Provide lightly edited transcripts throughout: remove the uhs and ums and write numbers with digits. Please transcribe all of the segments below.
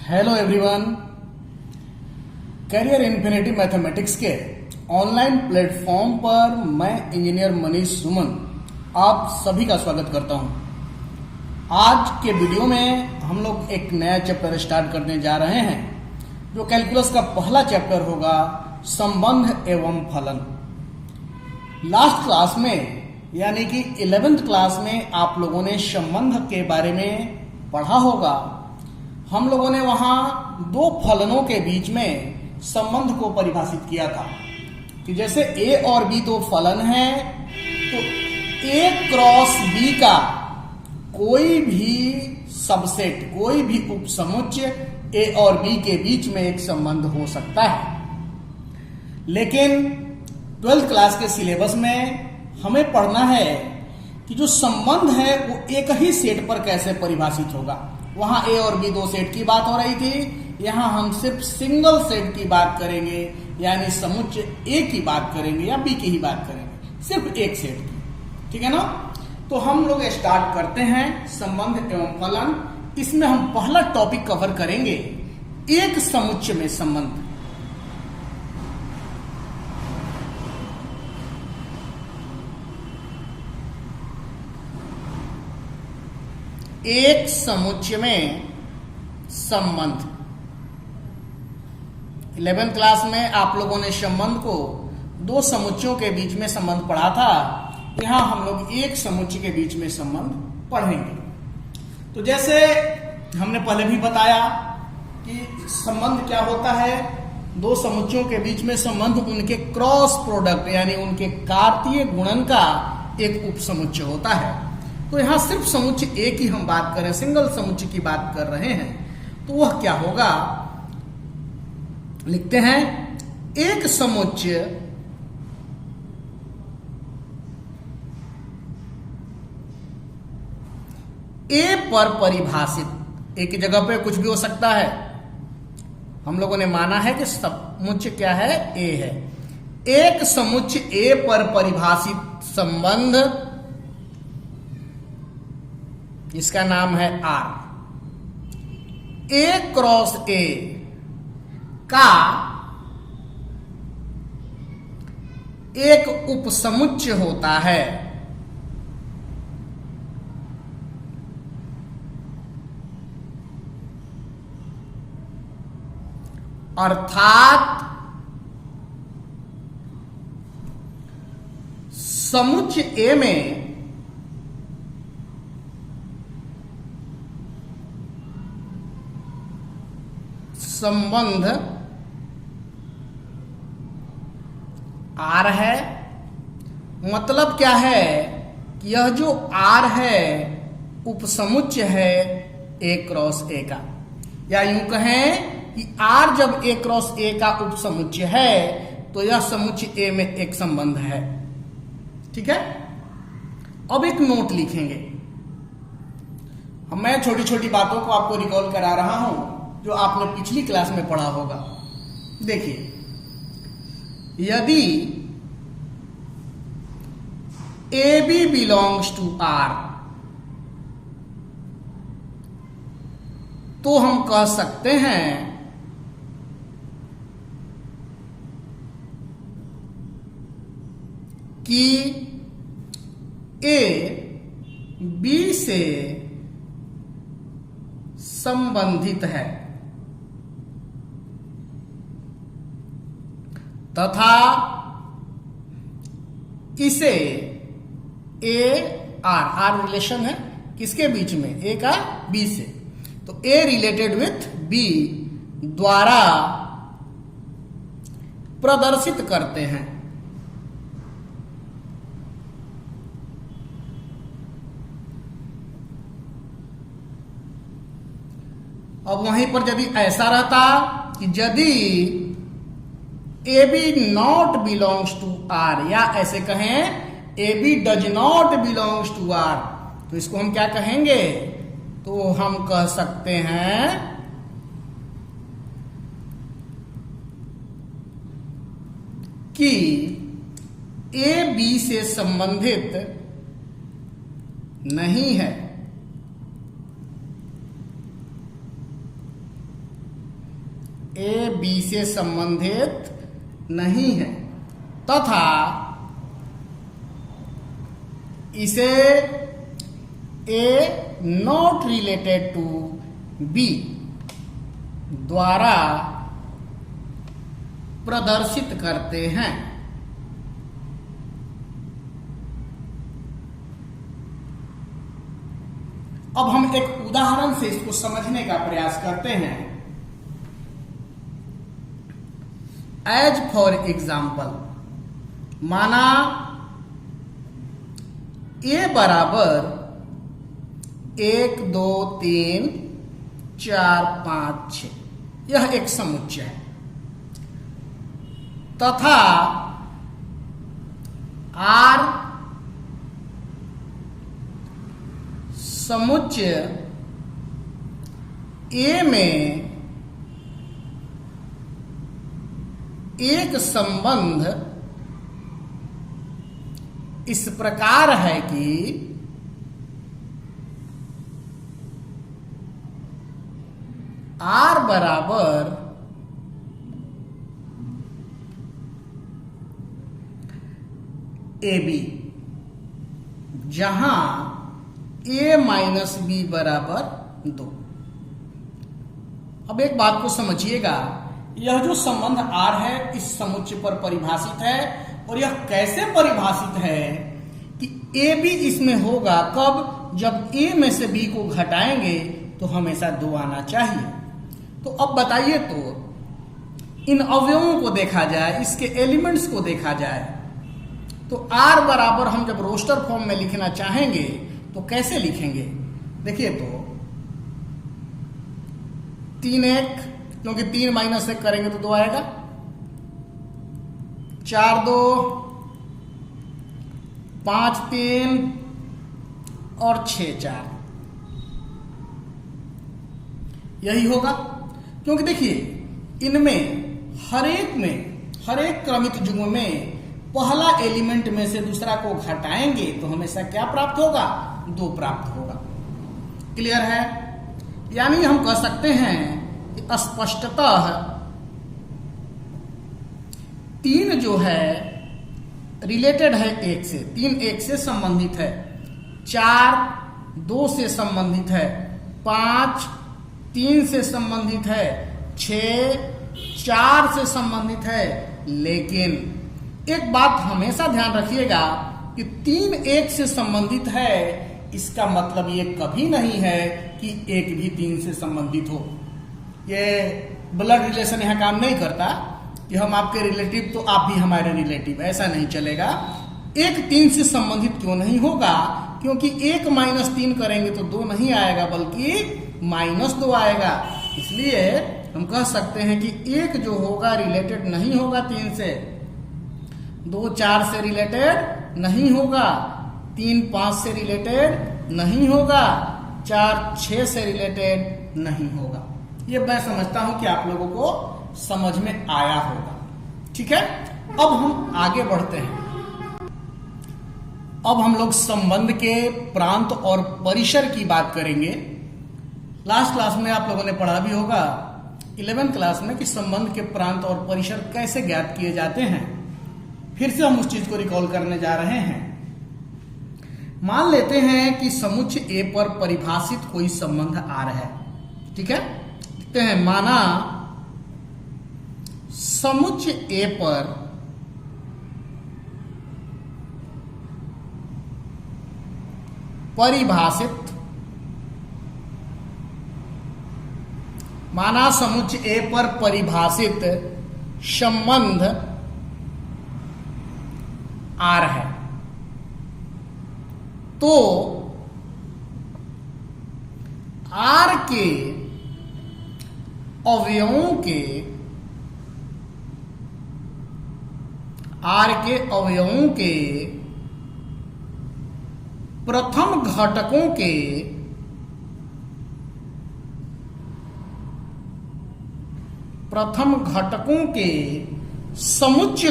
Hello everyone, career infinity mathematics के online platform पर मैं इंजीनियर मनीष सुमन आप सभी का स्वागत करता हूं। आज के वीडियो में हम लोग एक नया चैप्टर स्टार्ट करने जा रहे हैं जो कैलकुलस का पहला चैप्टर होगा, संबंध एवं फलन। लास्ट क्लास में यानी कि 11th क्लास में आप लोगों ने संबंध के बारे में पढ़ा होगा। हम लोगों ने वहां दो फलनों के बीच में संबंध को परिभाषित किया था कि जैसे ए और बी दो फलन हैं तो ए क्रॉस बी का कोई भी सबसेट, कोई भी उपसमुच्चय ए और बी के बीच में एक संबंध हो सकता है। लेकिन 12th क्लास के सिलेबस में हमें पढ़ना है कि जो संबंध है वो एक ही सेट पर कैसे परिभाषित होगा। वहां ए और बी दो सेट की बात हो रही थी, यहां हम सिर्फ सिंगल सेट की बात करेंगे, यानी समुच्चय ए की बात करेंगे या बी की ही बात करेंगे, सिर्फ एक सेट की। ठीक है ना? तो हम लोग स्टार्ट करते हैं संबंध एवं फलन। इसमें हम पहला टॉपिक कवर करेंगे एक समुच्चय में संबंध। एक समुच्चय में संबंध। 11th क्लास में आप लोगों ने संबंध को दो समुच्चयों के बीच में संबंध पढ़ा था, यहां हम लोग एक समुच्चय के बीच में संबंध पढ़ेंगे। तो जैसे हमने पहले भी बताया कि संबंध क्या होता है, दो समुच्चयों के बीच में संबंध उनके क्रॉस प्रोडक्ट यानी उनके कार्तीय गुणन का एक उपसमुच्चय होता है। तो यहां सिर्फ समुच्चय ए की हम बात करें, सिंगल समुच्चय की बात कर रहे हैं, तो वह क्या होगा, लिखते हैं एक समुच्चय ए पर परिभाषित। ए की जगह पे कुछ भी हो सकता है, हम लोगों ने माना है कि समुच्चय क्या है, ए है। एक समुच्चय ए पर परिभाषित संबंध, इसका नाम है आर। ए क्रॉस ए का एक उपसमुच्चय होता है अर्थात समुच्चय ए में संबंध आर है। मतलब क्या है कि यह जो आर है उपसमुच्चय है ए क्रॉस ए का, या यूं कहें कि आर जब ए क्रॉस ए का उपसमुच्चय है तो यह समुच्चय ए में एक संबंध है। ठीक है? अब एक नोट लिखेंगे। मैं छोटी छोटी बातों को आपको रिकॉल करा रहा हूं जो आपने पिछली क्लास में पढ़ा होगा। देखिए, यदि A B belongs to R तो हम कह सकते हैं कि ए बी से संबंधित है तथा इसे ए आर रिलेशन है किसके बीच में, ए का बी से, तो ए रिलेटेड विथ बी द्वारा प्रदर्शित करते हैं। अब वहीं पर यदि ऐसा रहता कि यदि A B not belongs to R, या ऐसे कहें A B does not belongs to R, तो इसको हम क्या कहेंगे, तो हम कह सकते हैं कि ए बी से संबंधित नहीं है। ए बी से संबंधित नहीं है तथा इसे ए नॉट रिलेटेड टू बी द्वारा प्रदर्शित करते हैं। अब हम एक उदाहरण से इसको समझने का प्रयास करते हैं। एज फॉर एग्जाम्पल, माना ए बराबर 1 2 3 4 5 6, यह एक समुच्चय है तथा आर समुच्चय ए में एक संबंध इस प्रकार है कि आर बराबर ए बी, जहां ए माइनस बी बराबर 2। अब एक बात को समझिएगा, यह जो संबंध आर है इस समुच्चय पर परिभाषित है, और यह कैसे परिभाषित है कि ए बी इसमें होगा कब, जब ए में से बी को घटाएंगे तो हमेशा 2 आना चाहिए। तो अब बताइए, तो इन अवयवों को देखा जाए, इसके एलिमेंट्स को देखा जाए, तो आर बराबर हम जब रोस्टर फॉर्म में लिखना चाहेंगे तो कैसे लिखेंगे? देखिए, तो 3 1, क्योंकि 3 माइनस 1 करेंगे तो 2 आएगा, 4 2, 5 3 और 6 4, यही होगा। क्योंकि देखिए, इनमें हर एक क्रमित युग्म में पहला एलिमेंट में से दूसरा को घटाएंगे तो हमेशा क्या प्राप्त होगा? 2 प्राप्त होगा। क्लियर है? यानी हम कह सकते हैं कि स्पष्टतः 3 जो है रिलेटेड है 1 से, 3 1 से संबंधित है, 4 2 से संबंधित है, 5 3 से संबंधित है, 6 4 से संबंधित है। लेकिन एक बात हमेशा ध्यान रखिएगा कि 3 1 से संबंधित है, इसका मतलब ये कभी नहीं है कि 1 भी 3 से संबंधित हो। ये ब्लड रिलेशन यहाँ काम नहीं करता कि हम आपके रिलेटिव तो आप भी हमारे रिलेटिव, ऐसा नहीं चलेगा। 1 3 से संबंधित क्यों नहीं होगा? क्योंकि 1 माइनस 3 करेंगे तो 2 नहीं आएगा, बल्कि माइनस 2 आएगा। इसलिए हम कह सकते हैं कि 1 जो होगा रिलेटेड नहीं होगा 3 से, 2 4 से रिलेटेड नहीं होगा, 3 5 से रिलेटेड नहीं होगा, 4 6 से रिलेटेड नहीं होगा। ये मैं समझता हूं कि आप लोगों को समझ में आया होगा। ठीक है, अब हम आगे बढ़ते हैं। अब हम लोग संबंध के प्रांत और परिसर की बात करेंगे। लास्ट क्लास में आप लोगों ने पढ़ा भी होगा 11th क्लास में कि संबंध के प्रांत और परिसर कैसे ज्ञात किए जाते हैं। फिर से हम उस चीज को रिकॉल करने जा रहे हैं। मान लेते हैं कि समुच्चय ए पर परिभाषित कोई संबंध आर है। ठीक है, देखते हैं। माना समुच्चय ए पर परिभाषित, माना समुच्चय ए पर परिभाषित संबंध आर है, तो आर के अवयवों के प्रथम घटकों के समुच्चय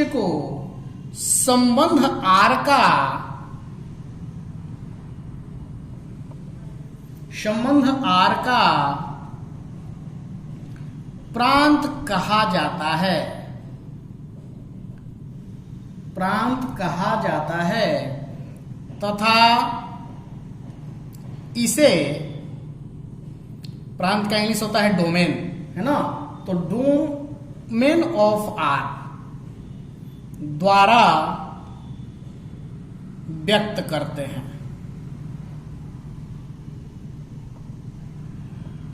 को संबंध आर का संबंध आर का प्रांत कहा जाता है, प्रांत कहा जाता है तथा इसे, प्रांत का इंग्लिश होता है डोमेन, है ना, तो डोमेन ऑफ आर द्वारा व्यक्त करते हैं।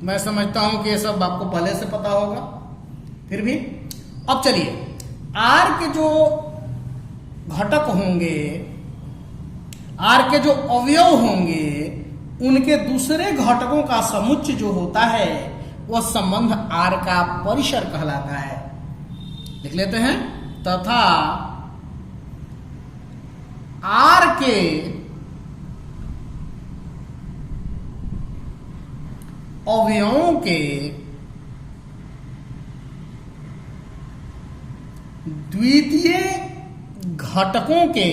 मैं समझता हूं कि ये सब आपको पहले से पता होगा, फिर भी अब चलिए आर के जो घटक होंगे, आर के जो अवयव होंगे, उनके दूसरे घटकों का समुच्चय जो होता है वह संबंध आर का परिसर कहलाता है। लिख लेते हैं, तथा आर के अवयवों के द्वितीय घटकों के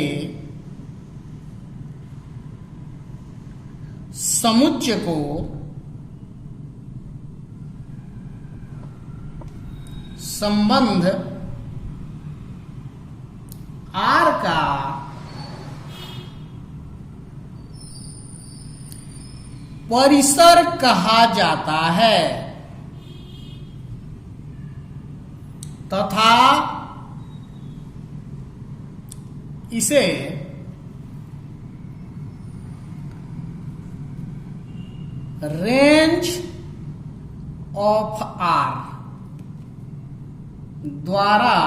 समुच्चय को संबंध आर का परिसर कहा जाता है तथा इसे रेंज ऑफ आर द्वारा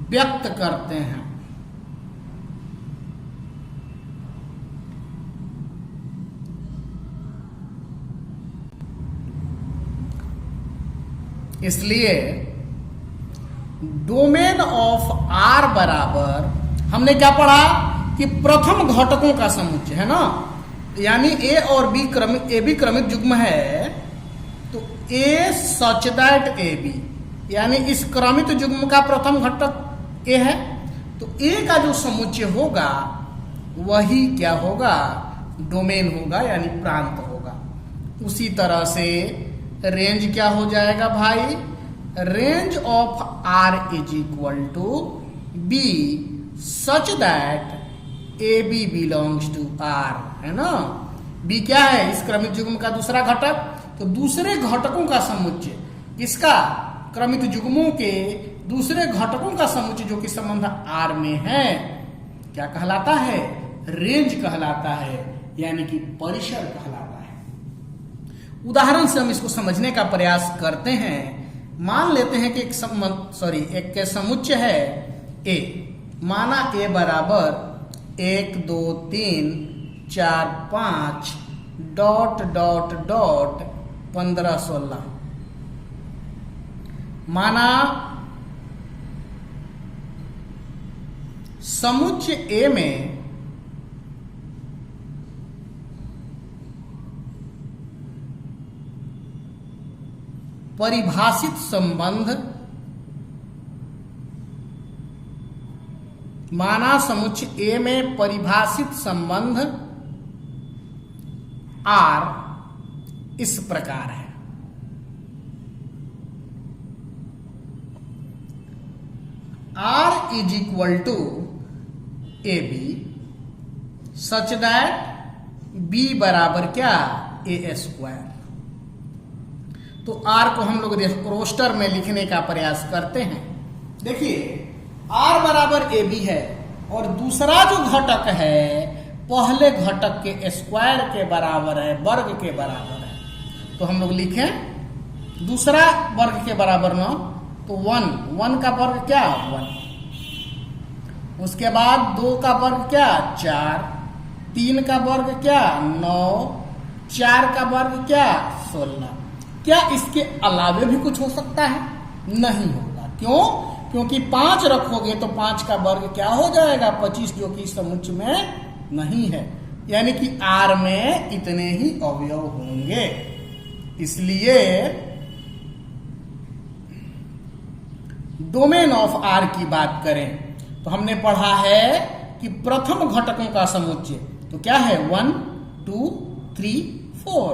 व्यक्त करते हैं। इसलिए डोमेन ऑफ आर बराबर, हमने क्या पढ़ा कि प्रथम घटकों का समुच्चय है ना, यानी ए और बी क्रमिक, ए बी क्रमिक युग्म है, तो ए सच दैट ए बी, यानी इस क्रमिक युग्म का प्रथम घटक ए है, तो ए का जो समुच्चय होगा वही क्या होगा, डोमेन होगा, यानी प्रांत होगा। उसी तरह से रेंज क्या हो जाएगा भाई, range of R is equal to B such that A B belongs to R, है ना। बी क्या है, इस क्रमिक युग्म का दूसरा घटक, तो दूसरे घटकों का समुच्चय, किसका, क्रमिक युग्मों के दूसरे घटकों का समुच्चय जो कि संबंध आर में है, क्या कहलाता है, रेंज कहलाता है, यानी कि परिसर कहलाता है। उदाहरण से हम इसको समझने का प्रयास करते हैं। मान लेते हैं कि एक के समुच्चय है ए, माना ए बराबर 1 2 3 4 5 डॉट डॉट डॉट 15 16, माना समुच्चय ए में परिभाषित संबंध, माना समुच्चय ए में परिभाषित संबंध आर इस प्रकार है, R is equal to A B such that B बराबर क्या, ए स्क्वायर। तो आर को हम लोग रोस्टर में लिखने का प्रयास करते हैं। देखिए आर बराबर ए बी है और दूसरा जो घटक है पहले घटक के स्क्वायर के बराबर है, वर्ग के बराबर है। तो हम लोग लिखें दूसरा वर्ग के बराबर 9, तो 1 का वर्ग क्या 1, उसके बाद 2 का वर्ग क्या 4, 3 का वर्ग क्या 9, 4 का वर्ग क्या 16। क्या इसके अलावे भी कुछ हो सकता है, नहीं होगा। क्यों, क्योंकि 5 रखोगे तो 5 का वर्ग क्या हो जाएगा 25, जो कि समुच्चय में नहीं है, यानी कि आर में इतने ही अवयव होंगे। इसलिए डोमेन ऑफ आर की बात करें तो हमने पढ़ा है कि प्रथम घटकों का समुच्चय तो क्या है 1, 2 3 4,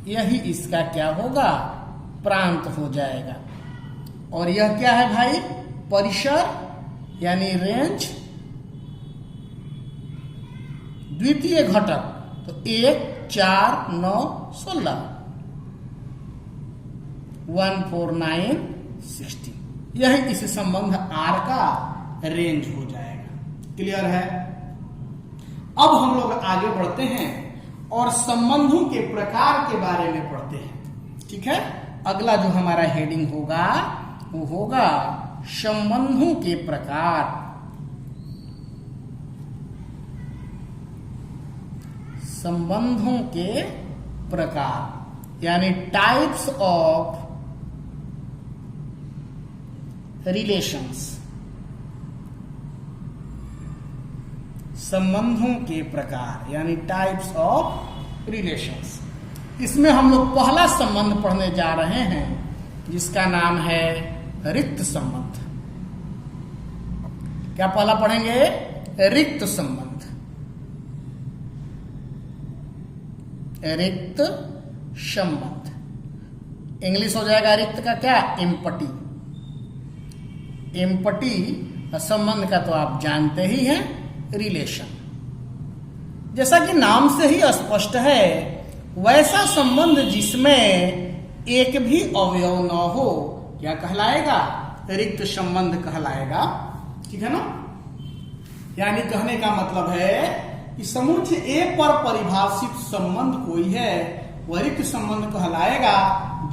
यही इसका क्या होगा, प्रांत हो जाएगा। और यह क्या है भाई, परिसर यानी रेंज, द्वितीय घटक, तो 1 4 9 16, 1 4 9 16, यह इस संबंध R का रेंज हो जाएगा। क्लियर है। अब हम लोग आगे बढ़ते हैं और संबंधों के प्रकार के बारे में पढ़ते हैं। ठीक है, अगला जो हमारा हेडिंग होगा वो होगा संबंधों के प्रकार। संबंधों के प्रकार यानी टाइप्स ऑफ रिलेशंस। संबंधों के प्रकार यानी टाइप्स ऑफ रिलेशंस। इसमें हम लोग पहला संबंध पढ़ने जा रहे हैं जिसका नाम है रिक्त संबंध। क्या पहला पढ़ेंगे, रिक्त संबंध। रिक्त संबंध इंग्लिश हो जाएगा रिक्त का क्या, एम्पटी। एम्पटी संबंध का तो आप जानते ही हैं, रिलेशन। जैसा कि नाम से ही स्पष्ट है, वैसा संबंध जिसमें एक भी अवयव न हो क्या कहलाएगा, रिक्त संबंध कहलाएगा। ठीक है ना। यानी कहने का मतलब है कि समुच्चय ए पर परिभाषित संबंध कोई है वह रिक्त संबंध कहलाएगा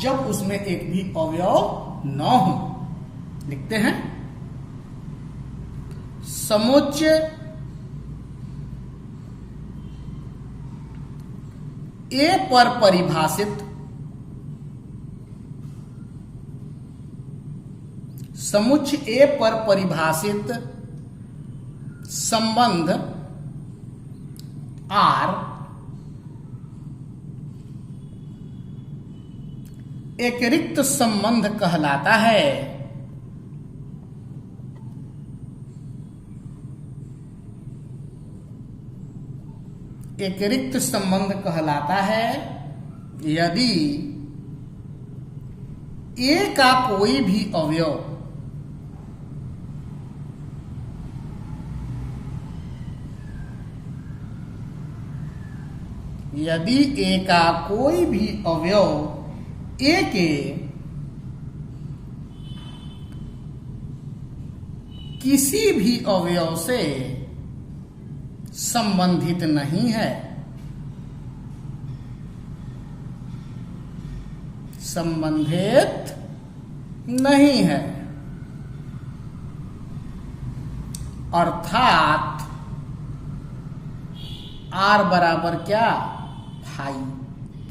जब उसमें एक भी अवयव न हो। लिखते हैं, समुच्चय ए पर परिभाषित समुच्चय ए पर परिभाषित संबंध R एक रिक्त संबंध कहलाता है। एक रिक्त संबंध कहलाता है यदि ए का कोई भी अवयव यदि ए का कोई भी अवयव ए के किसी भी अवयव से संबंधित नहीं है, संबंधित नहीं है, अर्थात R बराबर क्या, फाई।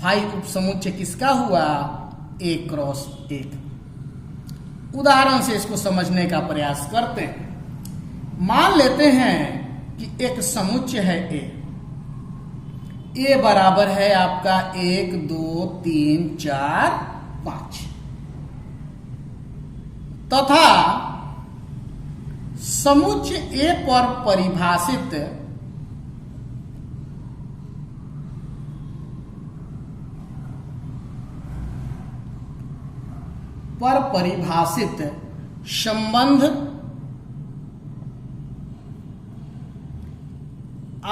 फाई उपसमुच्चय किसका हुआ, A क्रॉस 1। उदाहरण से इसको समझने का प्रयास करते हैं। मान लेते हैं कि एक समुच्चय है ए बराबर है आपका 1 2 3 4 5 तथा समुच्चय ए पर परिभाषित संबंध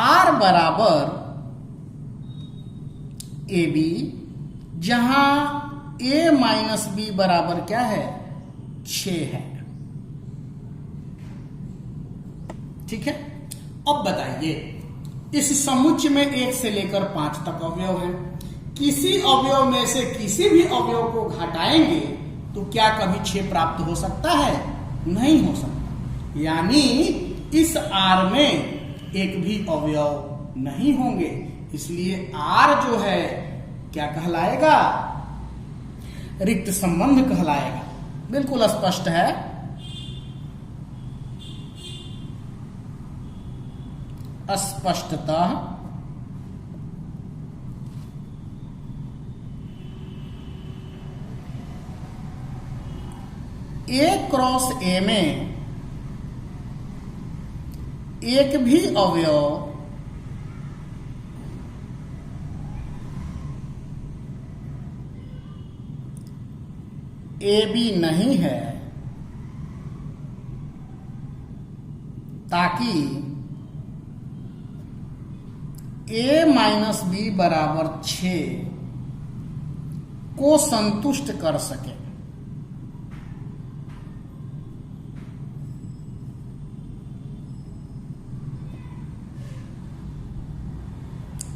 R बराबर ए बी, जहां a माइनस बी बराबर क्या है, 6 है। ठीक है। अब बताइए, इस समुच्चय में 1 से लेकर 5 तक अवयव है। किसी अवयव में से किसी भी अवयव को घटाएंगे तो क्या कभी 6 प्राप्त हो सकता है, नहीं हो सकता। यानी इस R में एक भी अवयव नहीं होंगे, इसलिए R जो है क्या कहलाएगा, रिक्त संबंध कहलाएगा। बिल्कुल स्पष्ट है। स्पष्टतः A क्रॉस A में एक भी अवयव ए बी नहीं है, ताकि ए माइनस बी बराबर 6 को संतुष्ट कर सके।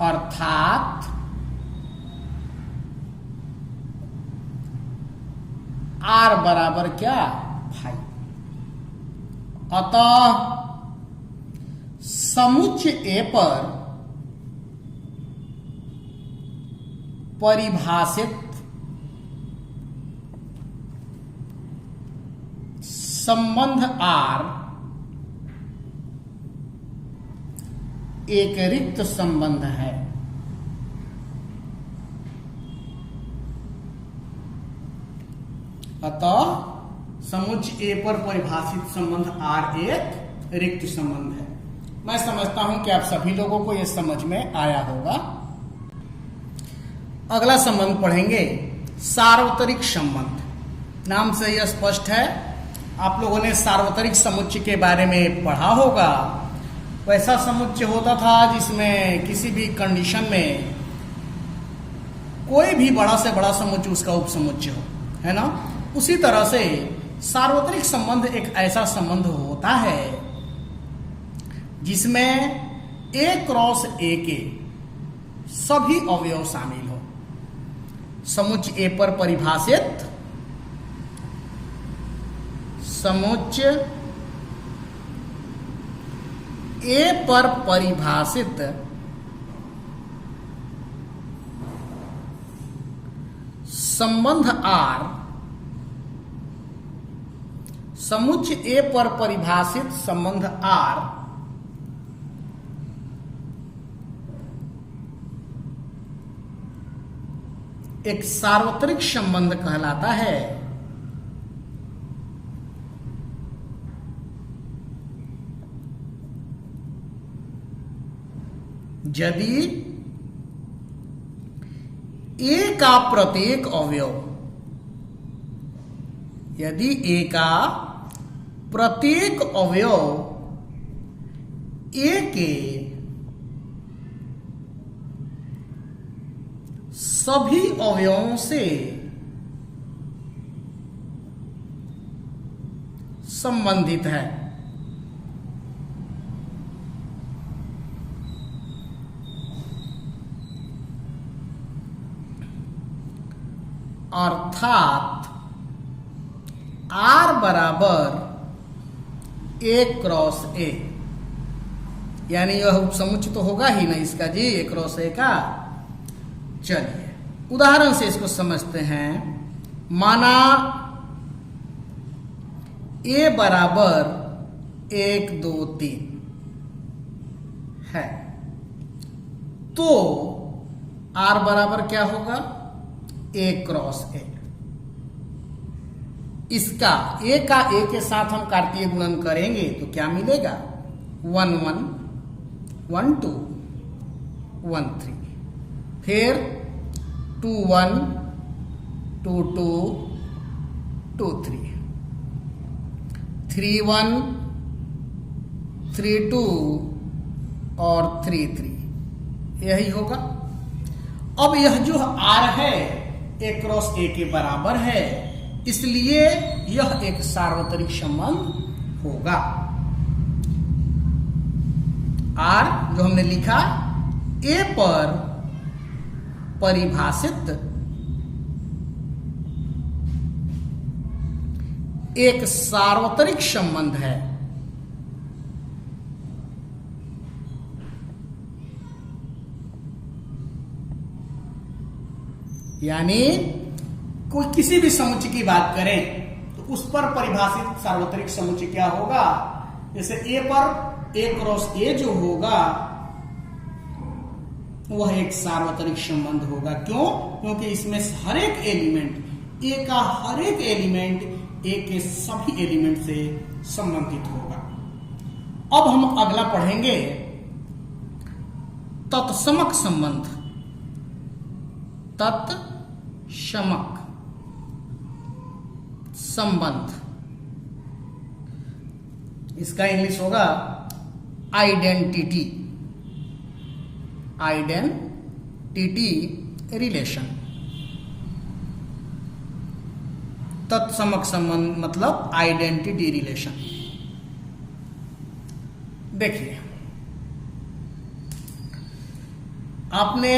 अर्थात आर बराबर क्या? 5। अतः समुच्चय ए पर परिभाषित संबंध आर एक रिक्त संबंध है। अतः समुच्चय ए पर परिभाषित संबंध आर एक रिक्त संबंध है। मैं समझता हूं कि आप सभी लोगों को यह समझ में आया होगा। अगला संबंध पढ़ेंगे, सार्वत्रिक संबंध। नाम से यह स्पष्ट है, आप लोगों ने सार्वत्रिक समुच्चय के बारे में पढ़ा होगा। वैसा समुच्चय होता था जिसमें किसी भी कंडीशन में कोई भी बड़ा से बड़ा समुच्चय उसका उपसमुच्चय हो, है ना। उसी तरह से सार्वत्रिक संबंध एक ऐसा संबंध होता है जिसमें ए क्रॉस ए के सभी अवयव शामिल हो। समुच्चय ए पर परिभाषित समुच्चय ए पर परिभाषित संबंध आर, समुच्चय ए पर परिभाषित संबंध आर एक सार्वत्रिक संबंध कहलाता है। यदि ए का प्रत्येक अवयव, यदि ए का प्रत्येक अवयव ए के सभी अवयवों से संबंधित है, अर्थात आर बराबर ए क्रॉस ए, यानी यह उपसमुच्चय तो होगा ही नहीं इसका जी, ए क्रॉस ए का। चलिए उदाहरण से इसको समझते हैं। माना ए बराबर 1 2 3 है, तो आर बराबर क्या होगा? ए क्रॉस ए। इसका ए का ए के साथ हम कार्तीय गुणन करेंगे तो क्या मिलेगा? 1 1 1 2 1 3, फिर 2 1 2 2 2 3 3 1 3 2 और 3 3, यही होगा। अब यह जो आर है ए क्रॉस ए के बराबर है, इसलिए यह एक सार्वत्रिक संबंध होगा। आर जो हमने लिखा, ए पर परिभाषित एक सार्वत्रिक संबंध है। यानी कोई किसी भी समुच्चय की बात करें तो उस पर परिभाषित सार्वत्रिक समुच्चय क्या होगा? जैसे ए पर ए क्रॉस ए जो होगा वह एक सार्वत्रिक संबंध होगा। क्यों? क्योंकि इसमें हर एक एलिमेंट, ए का हर एक एलिमेंट ए के सभी एलिमेंट से संबंधित होगा। अब हम अगला पढ़ेंगे तत्समक संबंध। तत्समक संबंध, इसका इंग्लिश होगा आइडेंटिटी, आइडेंटिटी रिलेशन। तत्समक संबंध मतलब आइडेंटिटी रिलेशन। देखिए, आपने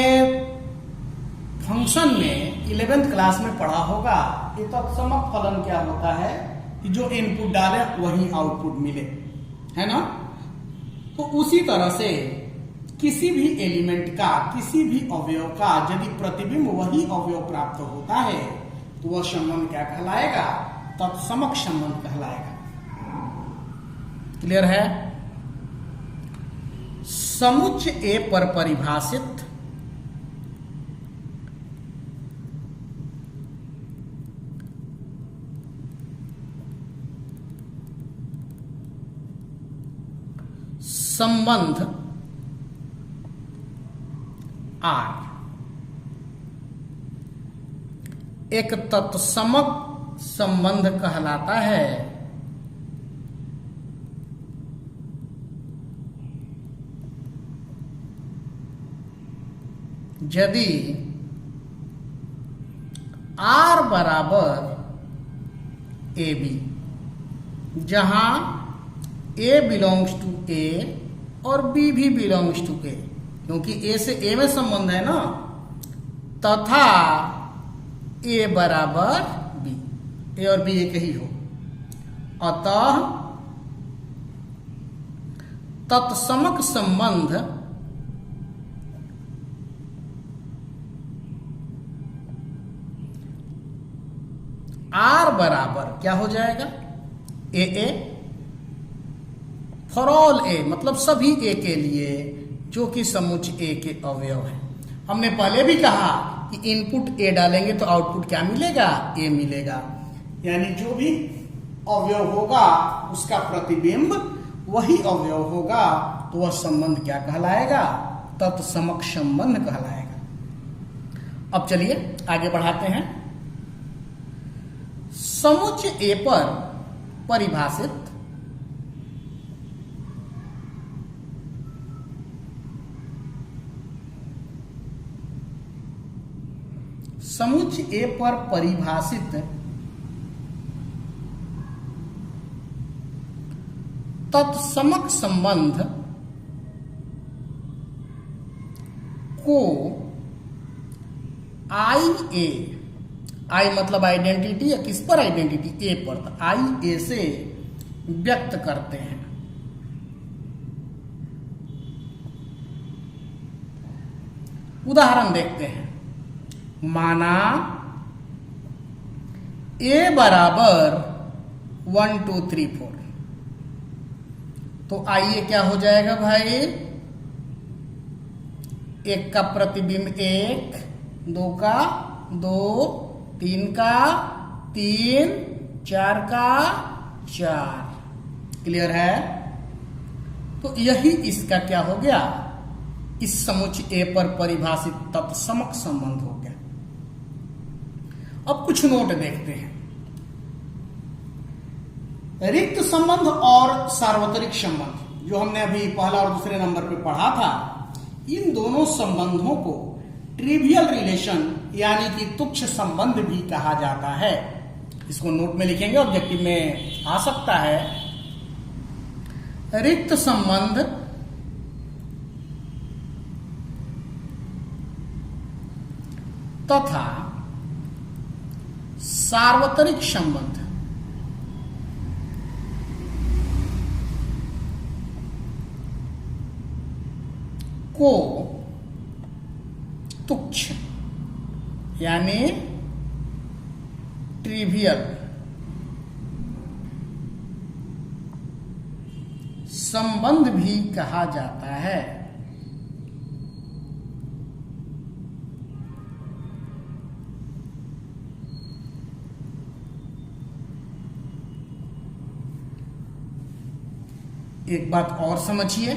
फंक्शन में 11th क्लास में पढ़ा होगा कि तत्समक फलन क्या होता है, कि जो इनपुट डाले वही आउटपुट मिले, है ना। तो उसी तरह से किसी भी एलिमेंट का, किसी भी अवयव का यदि प्रतिबिंब वही अवयव प्राप्त होता है तो वह संबंध क्या कहलाएगा, तत्समक संबंध कहलाएगा। क्लियर है। समुच्चय ए पर परिभाषित संबंध आर एक तत्समक संबंध कहलाता है यदि R बराबर ए बी, जहां A बिलोंग्स टू A और B भी बिलोंग्स टू A, क्योंकि A से A में संबंध है ना, तथा A बराबर B, A और B एक ही हो, अतः तत्समक संबंध R बराबर क्या हो जाएगा, ए फॉर ऑल ए, मतलब सभी ए के लिए जो कि समुच्चय ए के अवयव है। हमने पहले भी कहा कि इनपुट ए डालेंगे तो आउटपुट क्या मिलेगा, ए मिलेगा, यानी जो भी अवयव होगा उसका प्रतिबिंब वही अवयव होगा, तो वह संबंध क्या कहलाएगा, तत्समक संबंध कहलाएगा। अब चलिए आगे बढ़ाते हैं। समुच्चय ए पर परिभाषित समुच्चय ए पर परिभाषित तत्समक संबंध को आई मतलब आइडेंटिटी, या किस पर आइडेंटिटी, ए पर, तो आई ए से व्यक्त करते हैं। उदाहरण देखते हैं। माना ए बराबर 1 2 3 4, तो आइए क्या हो जाएगा भाई, एक का प्रतिबिंब 1, 2 का 2, 3 का 3, 4 का 4। क्लियर है। तो यही इसका क्या हो गया, इस समुच्चय ए पर परिभाषित तत्समक संबंध हो गया। अब कुछ नोट देखते हैं। रिक्त संबंध और सार्वत्रिक संबंध जो हमने अभी पहला और दूसरे नंबर पे पढ़ा था, इन दोनों संबंधों को ट्रिवियल रिलेशन यानी कि तुच्छ संबंध भी कहा जाता है। इसको नोट में लिखेंगे, ऑब्जेक्टिव में आ सकता है। रिक्त संबंध तथा सार्वत्रिक संबंध को तुच्छ यानी ट्रिवियल संबंध भी कहा जाता है। एक बात और समझिए,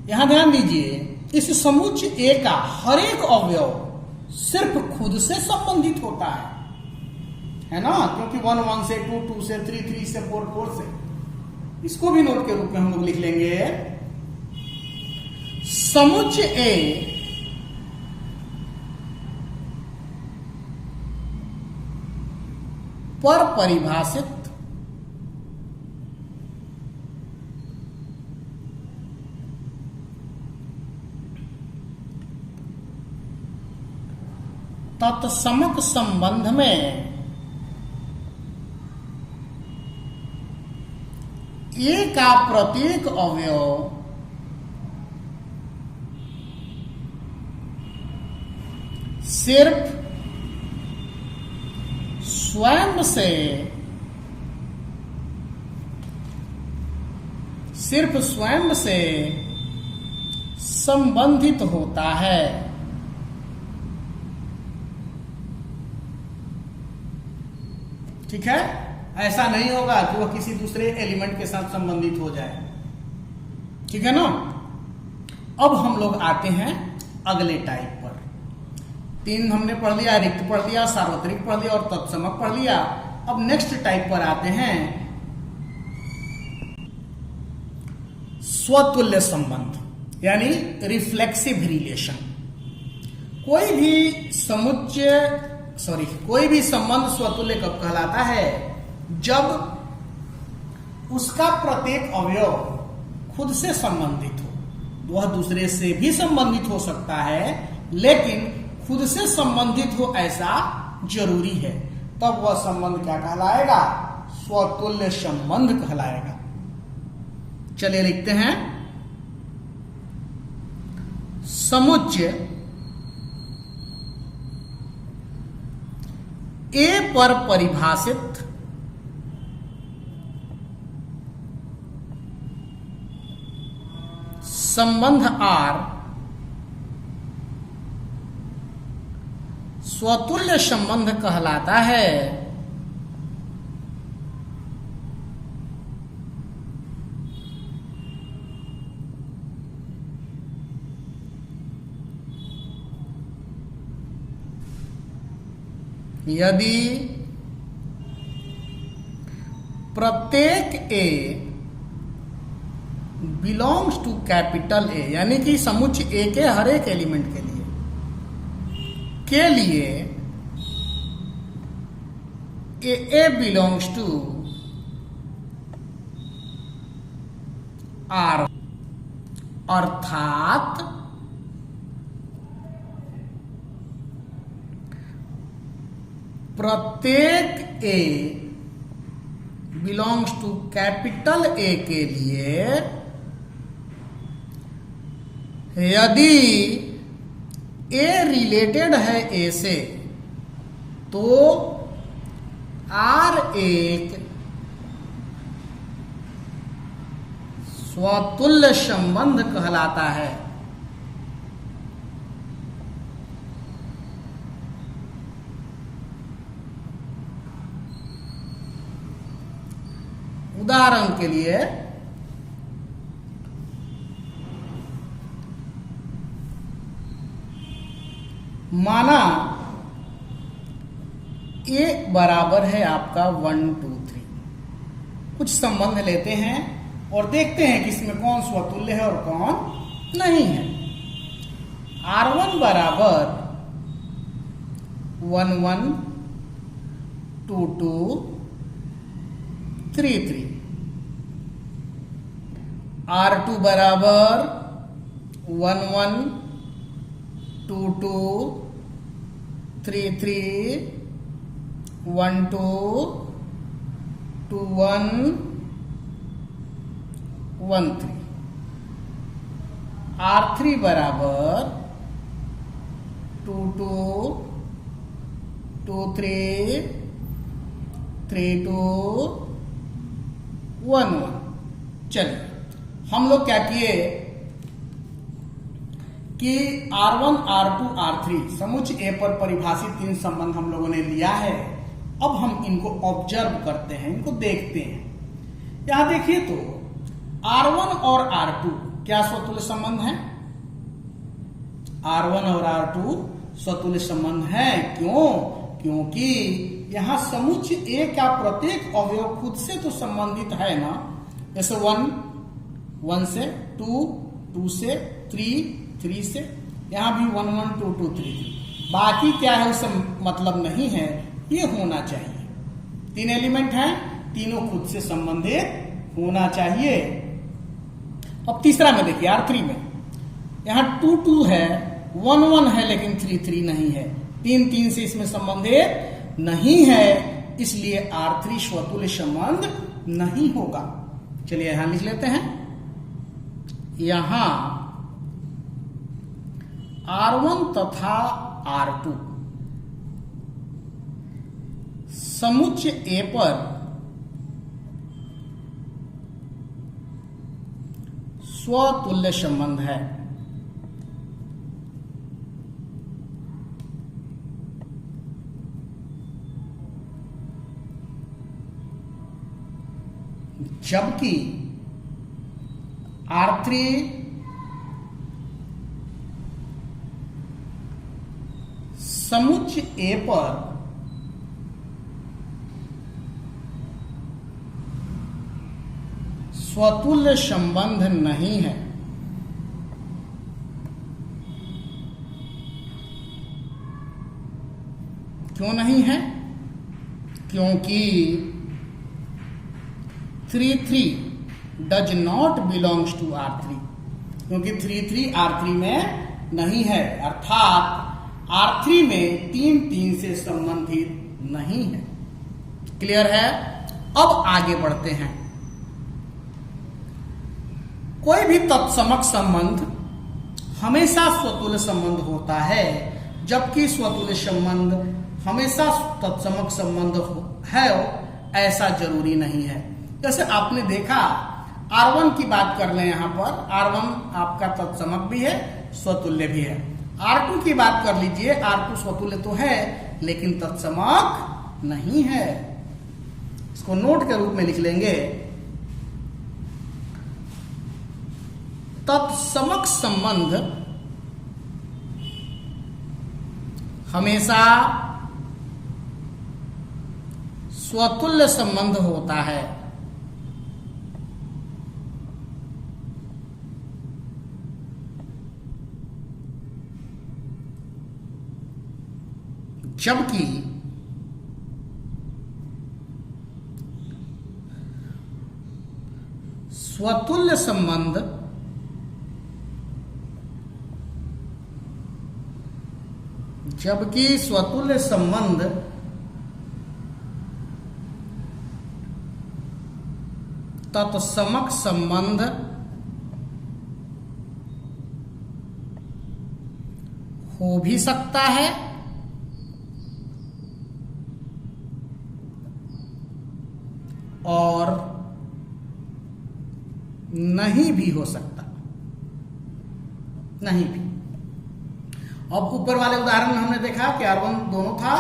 यहां ध्यान दीजिए, इस समुच्चय ए का हर एक अवयव सिर्फ खुद से संबंधित होता है। है ना, क्योंकि 1 1 से 2 2 से 3 3 से 4 4 से, इसको भी नोट के रूप में हम लोग लिख लेंगे। समुच्चय ए पर परिभाषित तत्समक संबंध में ए का प्रत्येक अवयव सिर्फ स्वयं से संबंधित होता है। ठीक है, ऐसा नहीं होगा कि वह किसी दूसरे एलिमेंट के साथ संबंधित हो जाए। ठीक है ना। अब हम लोग आते हैं अगले टाइप पर। 3 हमने पढ़ लिया, रिक्त पढ़ लिया, सार्वत्रिक पढ़ लिया और तत्समक पढ़ लिया। अब नेक्स्ट टाइप पर आते हैं स्वतुल्य संबंध, यानी रिफ्लेक्सिव रिलेशन। कोई भी संबंध स्वतुल्य कब कहलाता है? जब उसका प्रत्येक अवयव खुद से संबंधित हो। वह दूसरे से भी संबंधित हो सकता है, लेकिन खुद से संबंधित हो ऐसा जरूरी है, तब वह संबंध क्या कहलाएगा? स्वतुल्य संबंध कहलाएगा। चलिए लिखते हैं, समुच्चय ए पर परिभाषित संबंध आर स्वतुल्य संबंध कहलाता है। यदि प्रत्येक ए बिलोंग्स टू कैपिटल ए, यानी कि समुच्चय ए के हर एक एलिमेंट के लिए ए बिलोंग्स टू आर, अर्थात प्रत्येक ए बिलोंग्स टू कैपिटल ए के लिए यदि ए रिलेटेड है ए से, तो आर एक स्वतुल्य संबंध कहलाता है। उदाहरण के लिए माना ए बराबर है आपका 1 2 3। कुछ संबंध लेते हैं और देखते हैं कि इसमें कौन स्वतुल्य है और कौन नहीं है। R1 बराबर 1 1 2 2 3 3। R2 बराबर 1 1 2 2 3 3 1 2 2 1 1 3। R3 बराबर 2 2 2 3 3 2 1 1। चलिए हम लोग क्या किए कि R1 R2 R3 समुच्चय ए पर परिभाषित 3 संबंध हम लोगों ने लिया है। अब हम इनको ऑब्जर्व करते हैं, इनको देखते हैं। यहां देखिए तो R1 और R2 क्या स्वतुल्य संबंध है? R1 और R2 स्वतुल्य संबंध है। क्यों? क्योंकि यहां समुच्चय ए का प्रत्येक अवयव खुद से तो संबंधित है ना, जैसे 1 1 से, 2 2 से, 3 3 से, यहां भी 1 1 2 2 3 3, बाकी क्या है उससे मतलब नहीं है, ये होना चाहिए। 3 एलिमेंट हैं, तीनों खुद से संबंधित होना चाहिए। अब तीसरा में देखिए R3 में, यहां 2 2 है, 1 1 है, लेकिन 3 3 नहीं है, 3 3 से इसमें संबंधित नहीं है, इसलिए R3 स्वतुल्य संबंध नहीं होगा। चलिए यहां लिख लेते हैं, यहां R1 तथा R2 समुच्चय ए पर स्वतुल्य संबंध है। जबकि R3 समुच्चय ए पर स्वतुल्य संबंध नहीं है। क्यों नहीं है? क्योंकि 3 3 does not belongs to R3, क्योंकि 3 3 R3 में नहीं है, अर्थात R3 में 3 3 से संबंधित नहीं है। क्लियर है? अब आगे बढ़ते हैं। कोई भी तत्समक संबंध हमेशा स्वतुल्य संबंध होता है, जबकि स्वतुल्य संबंध हमेशा तत्समक संबंध है ऐसा जरूरी नहीं है। जैसे आपने देखा, R1 की बात कर लें, यहां पर R1 आपका तत्समक भी है, स्वतुल्य भी है। R2 की बात कर लीजिए, R2 स्वतुल्य तो है लेकिन तत्समक नहीं है। इसको नोट के रूप में लिख लेंगे, तत्समक संबंध हमेशा स्वतुल्य संबंध होता है। जबकि स्वतुल्य संबंध तत्समक संबंध हो भी सकता है और नहीं भी हो सकता, नहीं भी। अब ऊपर वाले उदाहरण में हमने देखा कि R1 दोनों था,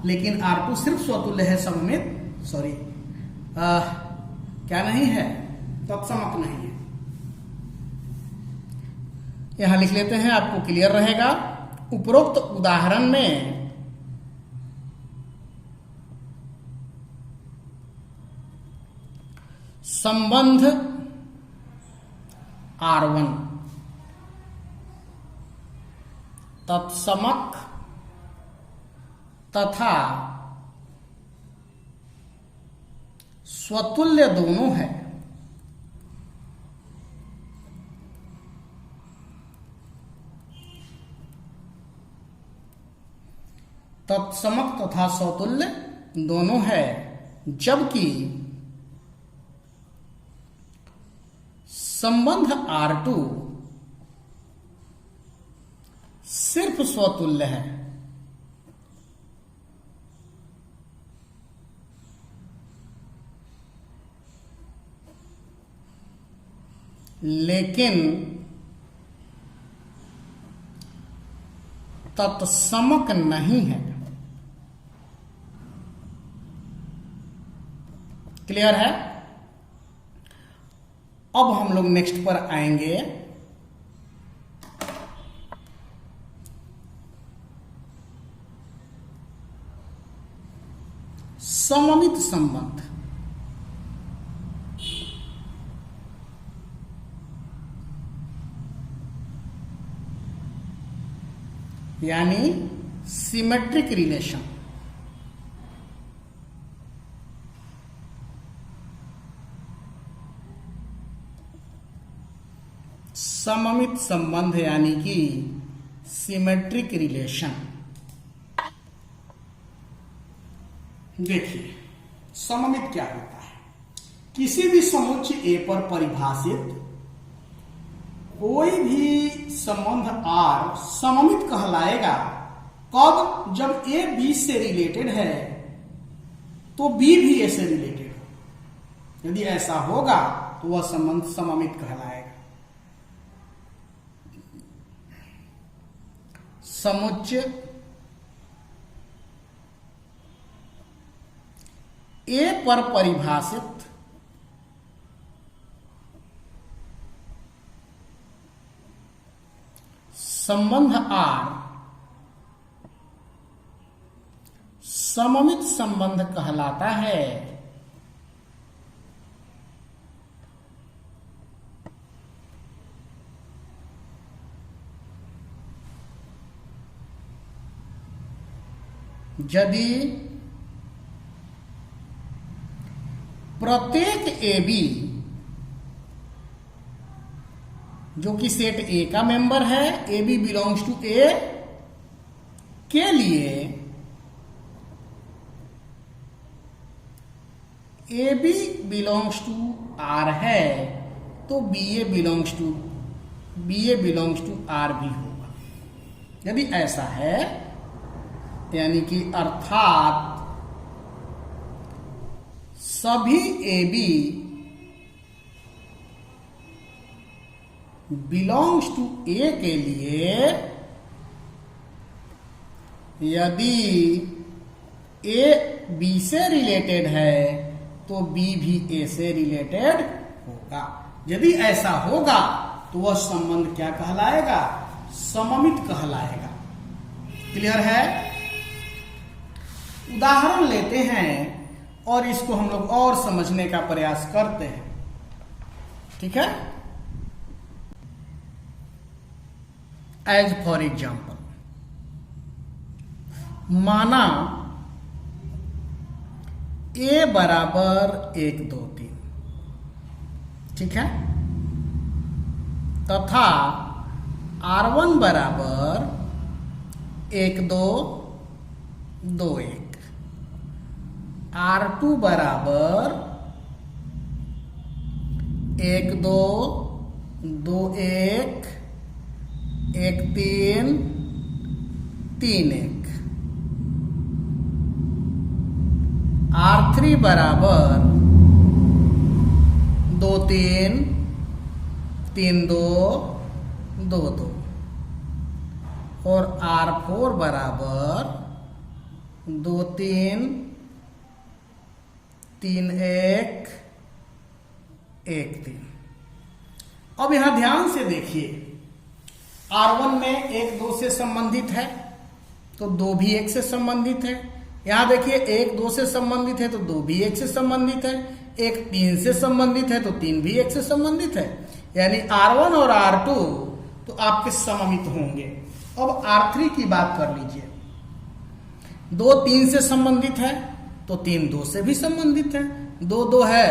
लेकिन R2 सिर्फ स्वतुल्य है, सममित क्या नहीं है, तत्समक नहीं है। यहां लिख लेते हैं, आपको क्लियर रहेगा। उपरोक्त उदाहरण में संबंध R1 तत्समक तथा स्वतुल्य दोनों है। तत्समक तथा स्वतुल्य दोनों है, जबकि संबंध R2 सिर्फ स्वतुल्य है। लेकिन तत्समक नहीं है। क्लियर है? अब हम लोग नेक्स्ट पर आएंगे। सममित संबंध यानी सिमेट्रिक रिलेशन। सममित संबंध यानी कि सिमेट्रिक रिलेशन। देखिए सममित क्या होता है? किसी भी समुच्चय ए पर परिभाषित कोई भी संबंध आर सममित कहलाएगा कब? जब ए बी से रिलेटेड है तो बी भी ए से रिलेटेड हो। यदि ऐसा होगा तो वह संबंध सममित कहलाएगा। समुच्चय ए पर परिभाषित संबंध आर सममित संबंध कहलाता है यदि प्रत्येक ए बी जो कि सेट ए का मेंबर है, A B belongs to A के लिए A B belongs to R है तो B A belongs to R भी होगा। यदि ऐसा है यानी कि अर्थात सभी A B belongs to A के लिए यदि ए बी से रिलेटेड है तो बी भी ए से रिलेटेड होगा। यदि ऐसा होगा तो वह संबंध क्या कहलाएगा? सममित कहलाएगा। क्लियर है? उदाहरण लेते हैं और इसको हम लोग और समझने का प्रयास करते हैं। ठीक है? एज फॉर एग्जाम्पल, माना ए बराबर 1 2 3, ठीक है, तथा R1 बराबर 1 2 2 1, R2 बराबर 1 2 2 1 1 3 3 1, R3 बराबर 2 3 3 2 2 2 और R4 बराबर 2 3 3 1 1 3। अब यहां ध्यान से देखिए, R1 में 1 2 से संबंधित है तो 2 भी 1 से संबंधित है। यहां देखिए 1 2 से संबंधित है तो 2 भी 1 से संबंधित है। 1 3 से संबंधित है तो 3 भी 1 से संबंधित है। यानी R1 और R2 तो आपके सममित होंगे। अब R3 की बात कर लीजिए, 2 3 से संबंधित है तो 3 2 से भी संबंधित है। 2 2 है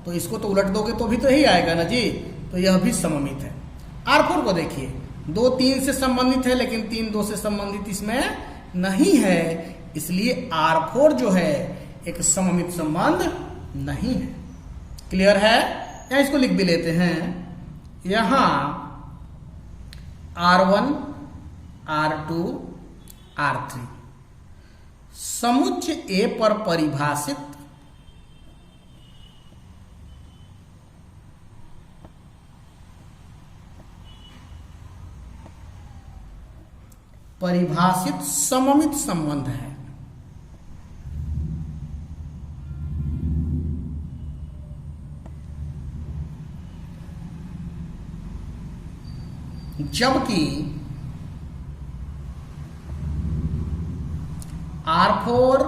तो इसको तो उलट दोगे तो भी तो यही आएगा ना जी, तो यह भी सममित है। R4 को देखिए, 2 3 से संबंधित है लेकिन 3 2 से संबंधित इसमें नहीं है, इसलिए R4 जो है एक सममित संबंध नहीं है। क्लियर है? या इसको लिख भी लेते हैं, यहां R1 R2 R3 समुच्चय ए पर परिभाषित सममित संबंध है। जबकि R4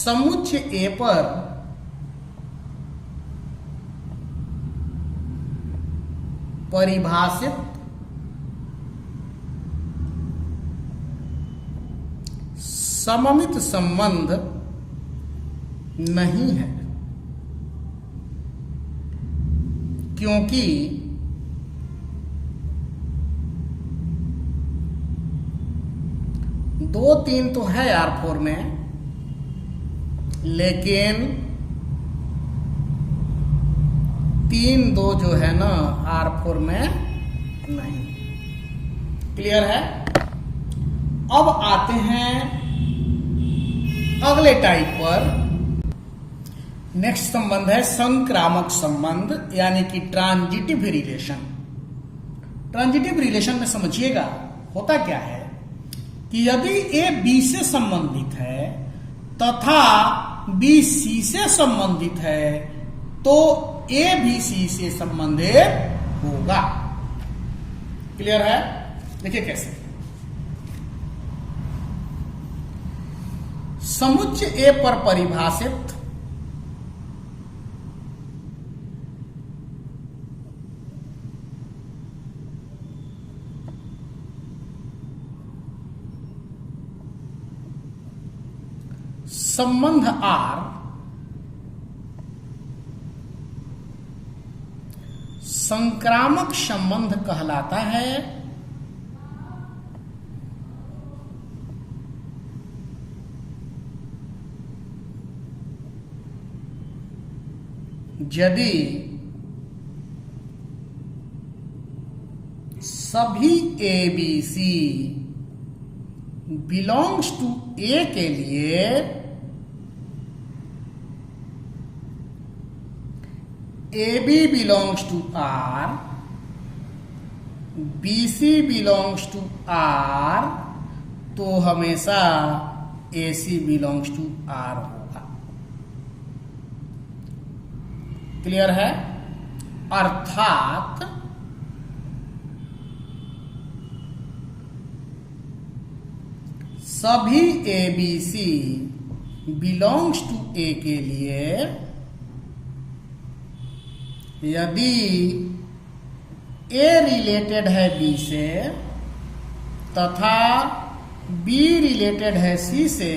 समुच्चय ए पर परिभाषित सममित संबंध नहीं है, क्योंकि दो तीन तो है R4 में, लेकिन 3 2 जो है ना R4 में नहीं। क्लियर है? अब आते हैं अगले टाइप पर। नेक्स्ट संबंध है संक्रामक संबंध, यानी कि ट्रांजिटिव रिलेशन। ट्रांजिटिव रिलेशन में समझिएगा होता क्या है कि यदि ए बी से संबंधित है तथा बी सी से संबंधित है तो ए भी सी से संबंधित होगा। क्लियर है? देखिए कैसे। समुच्चय ए पर परिभाषित संबंध R संक्रामक संबंध कहलाता है यदि सभी A B C belongs to A के लिए A B belongs to R, B C belongs to R, तो हमेशा A C belongs to R होगा। क्लियर है? अर्थात सभी A B C belongs to A के लिए यदि ए रिलेटेड है बी से तथा बी रिलेटेड है सी से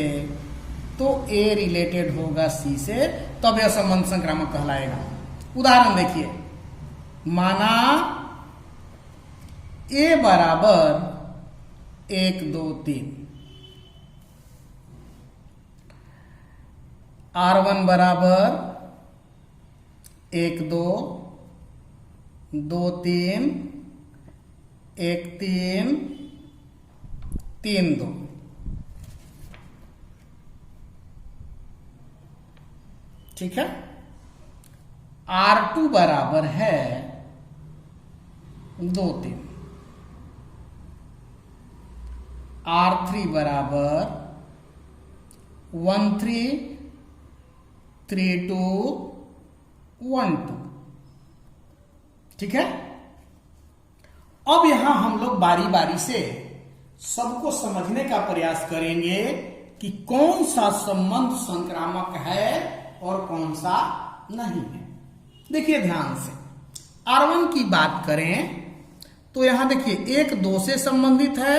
तो ए रिलेटेड होगा सी से, तब यह संबंध संक्रामक कहलाएगा। उदाहरण देखिए, माना ए बराबर 1 2 3, R1 बराबर 1 2 2 3 1 3 3 2। ठीक है? R2 बराबर है 2 3, R3 बराबर 1 3 3 2 1 2। ठीक है? अब यहां हम लोग बारी बारी से सबको समझने का प्रयास करेंगे कि कौन सा संबंध संक्रामक है और कौन सा नहीं है। देखिए ध्यान से, R1 की बात करें तो यहां देखिए 1 2 से संबंधित है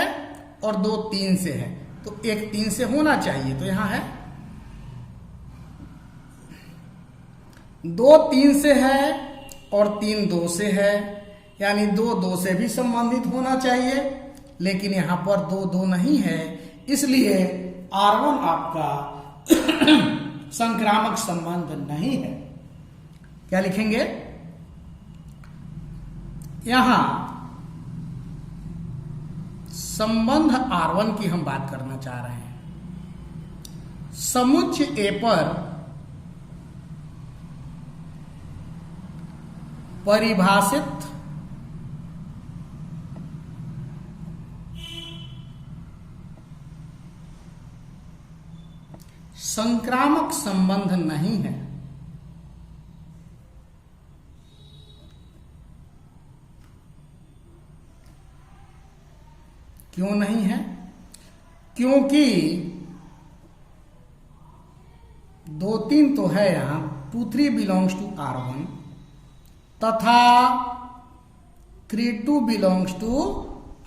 और 2 3 से है, तो 1 3 से होना चाहिए, तो यहां है 2 3 से है और 3 2 से है, यानी 2 2 से भी संबंधित होना चाहिए, लेकिन यहां पर 2 2 नहीं है, इसलिए R1 आपका संक्रामक संबंध नहीं है। क्या लिखेंगे? यहां संबंध R1 की हम बात करना चाह रहे हैं। समुच्चय ए पर परिभाषित संक्रामक संबंध नहीं है। क्यों नहीं है? क्योंकि है यहाँ 2 3 बिलोंग्स टू R1 तथा 3 2 बिलोंग्स टू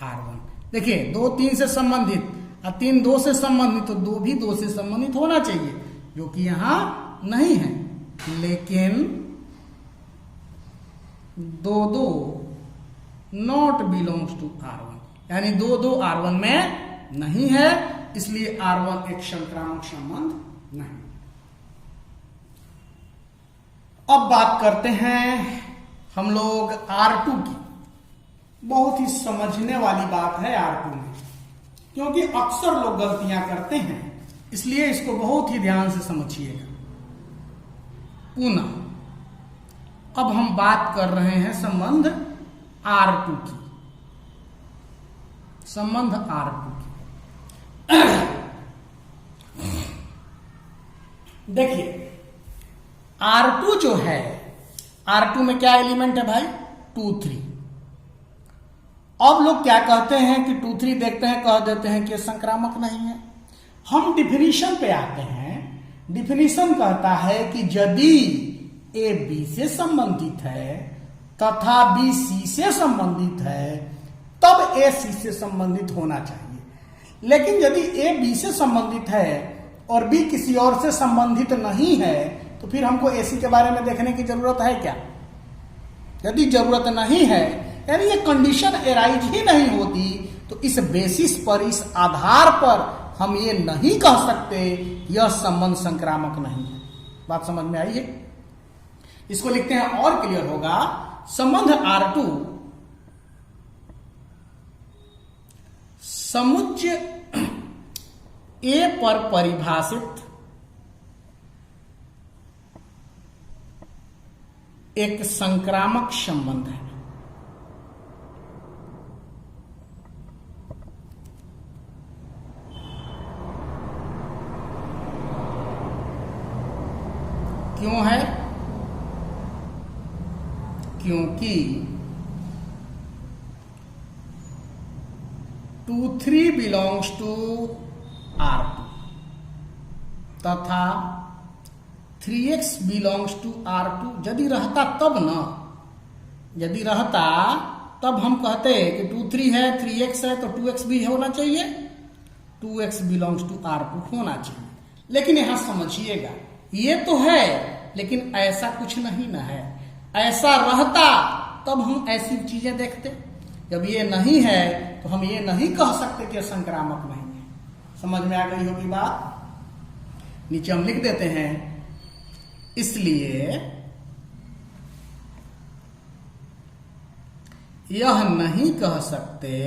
R1। देखिए 2 3 से संबंधित और 3 2 से संबंधित, तो 2 भी 2 से संबंधित होना चाहिए, जो कि यहां नहीं है। लेकिन 2 2 नॉट बिलोंग्स टू R1, यानी 2 2 R1 में नहीं है, इसलिए R1 एक संक्रामक संबंध नहीं। अब बात करते हैं हम लोग R2 की। बहुत ही समझने वाली बात है R2 में, क्योंकि अक्सर लोग गलतियां करते हैं, इसलिए इसको बहुत ही ध्यान से समझिएगा। पुनः अब हम बात कर रहे हैं संबंध R2 की, संबंध R2 की। देखिए R2 जो है, R2 में क्या एलिमेंट है भाई? 2 3। अब लोग क्या कहते हैं कि 2 3 देखते हैं, कह देते हैं कि संक्रामक नहीं है। हम डिफिनीशन पे आते हैं। डिफिनीशन कहता है कि यदि ए बी से संबंधित है तथा बी सी से संबंधित है, तब ए सी से संबंधित होना चाहिए। लेकिन यदि ए बी से संबंधित है और बी किसी और से संबंधित नहीं है, तो फिर हमको ए सी के बारे में देखने की जरूरत है क्या? यदि जरूरत नहीं है, यानी ये कंडीशन एराइज ही नहीं होती, तो इस बेसिस पर, इस आधार पर हम ये नहीं कह सकते यह संबंध संक्रामक नहीं है। बात समझ में आई है? इसको लिखते हैं और क्लियर होगा। संबंध R2 समुच्चय ए पर परिभाषित एक संक्रामक संबंध है। क्यों है? क्योंकि 2 3 बिलोंग्स टू R2 तथा 3x बिलोंग्स टू R2। यदि रहता तब ना, यदि रहता तब हम कहते कि 2 3 है, 3x है, तो 2x भी होना चाहिए, 2x बिलोंग्स टू R2 होना चाहिए। लेकिन यहां समझिएगा, ये तो है लेकिन ऐसा कुछ नहीं ना है। ऐसा रहता तब हम ऐसी चीजें देखते। जब ये नहीं है तो हम ये नहीं कह सकते कि संक्रामक नहीं है। समझ में आ गई होगी बात? नीचे हम लिख देते हैं, इसलिए यह नहीं कह सकते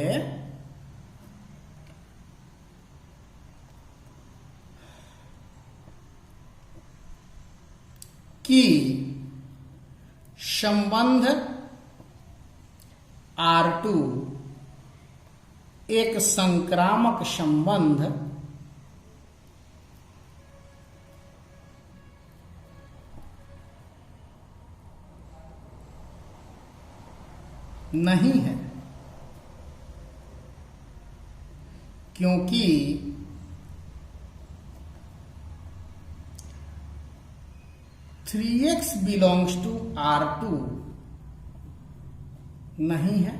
कि संबंध R2 एक संक्रामक संबंध नहीं है, क्योंकि three x belongs to R2 नहीं है,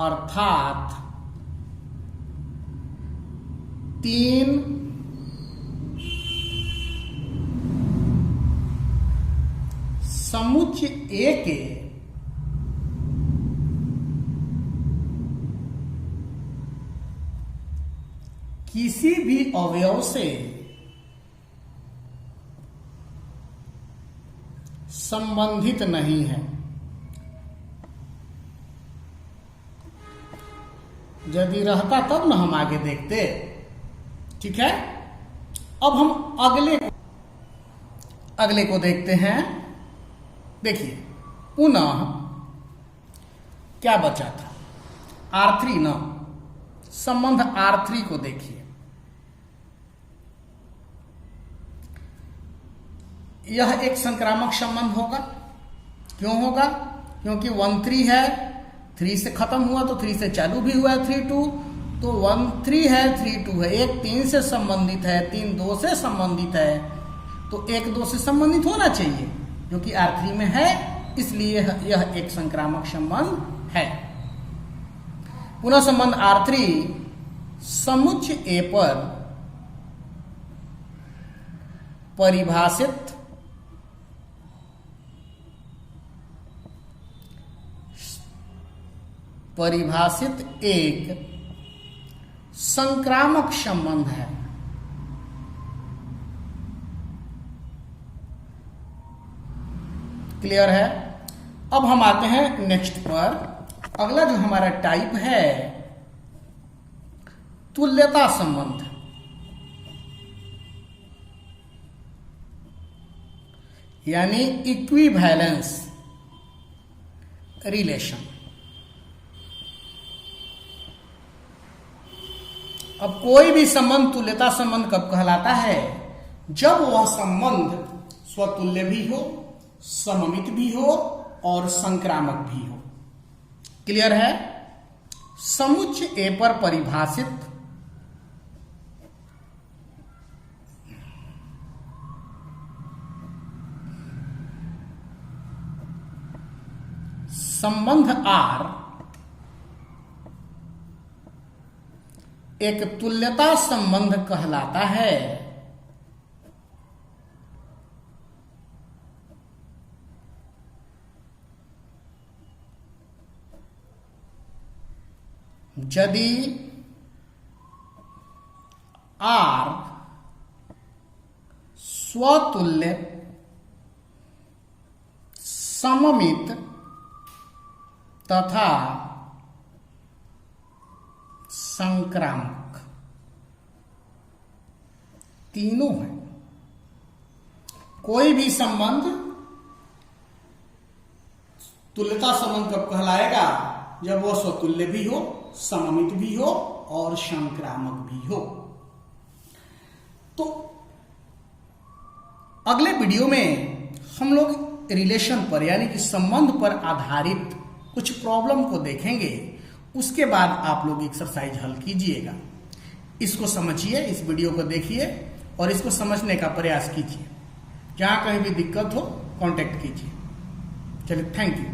अर्थात 3 समुच्चय ए के किसी भी अवयव से संबंधित नहीं है। यदि रहता तब ना हम आगे देखते। ठीक है, अब हम अगले को देखते हैं। देखिए पुनः क्या बचा था? R3 ना, संबंध R3 को देखिए। यह एक संक्रामक संबंध होगा। क्यों होगा? क्योंकि 1 3 है, 3 से खत्म हुआ तो 3 से चालू भी हुआ है 3 2, तो 1 3 है, 3 2 है। एक 3 से संबंधित है, 3 2 से संबंधित है, तो 1 2 से संबंधित होना चाहिए, जो कि R3 में है, इसलिए यह एक संक्रामक संबंध है। पुनः संबंध R3 समुच्चय A पर परिभाषित एक संक्रामक संबंध है। क्लियर है? अब हम आते हैं नेक्स्ट पर। अगला जो हमारा टाइप है तुल्यता संबंध। यानी इक्विवेलेंस रिलेशन। अब कोई भी संबंध तुल्यता संबंध कब कहलाता है? जब वह संबंध स्वतुल्य भी हो, सममित भी हो और संक्रामक भी हो। क्लियर है? समुच्चय ए पर परिभाषित संबंध R एक तुल्यता संबंध कहलाता है यदि R स्वतुल्य, सममित तथा संक्रामक तीनों है। कोई भी संबंध तुल्यता संबंध कब कहलाएगा? जब वह स्वतुल्य भी हो, सममित भी हो और संक्रामक भी हो। तो अगले वीडियो में हम लोग रिलेशन पर यानी कि संबंध पर आधारित कुछ प्रॉब्लम को देखेंगे। उसके बाद आप लोग एक्सरसाइज हल कीजिएगा। इसको समझिए, इस वीडियो को देखिए और इसको समझने का प्रयास कीजिए। जहां कहीं भी दिक्कत हो कांटेक्ट कीजिए। चलिए, थैंक यू।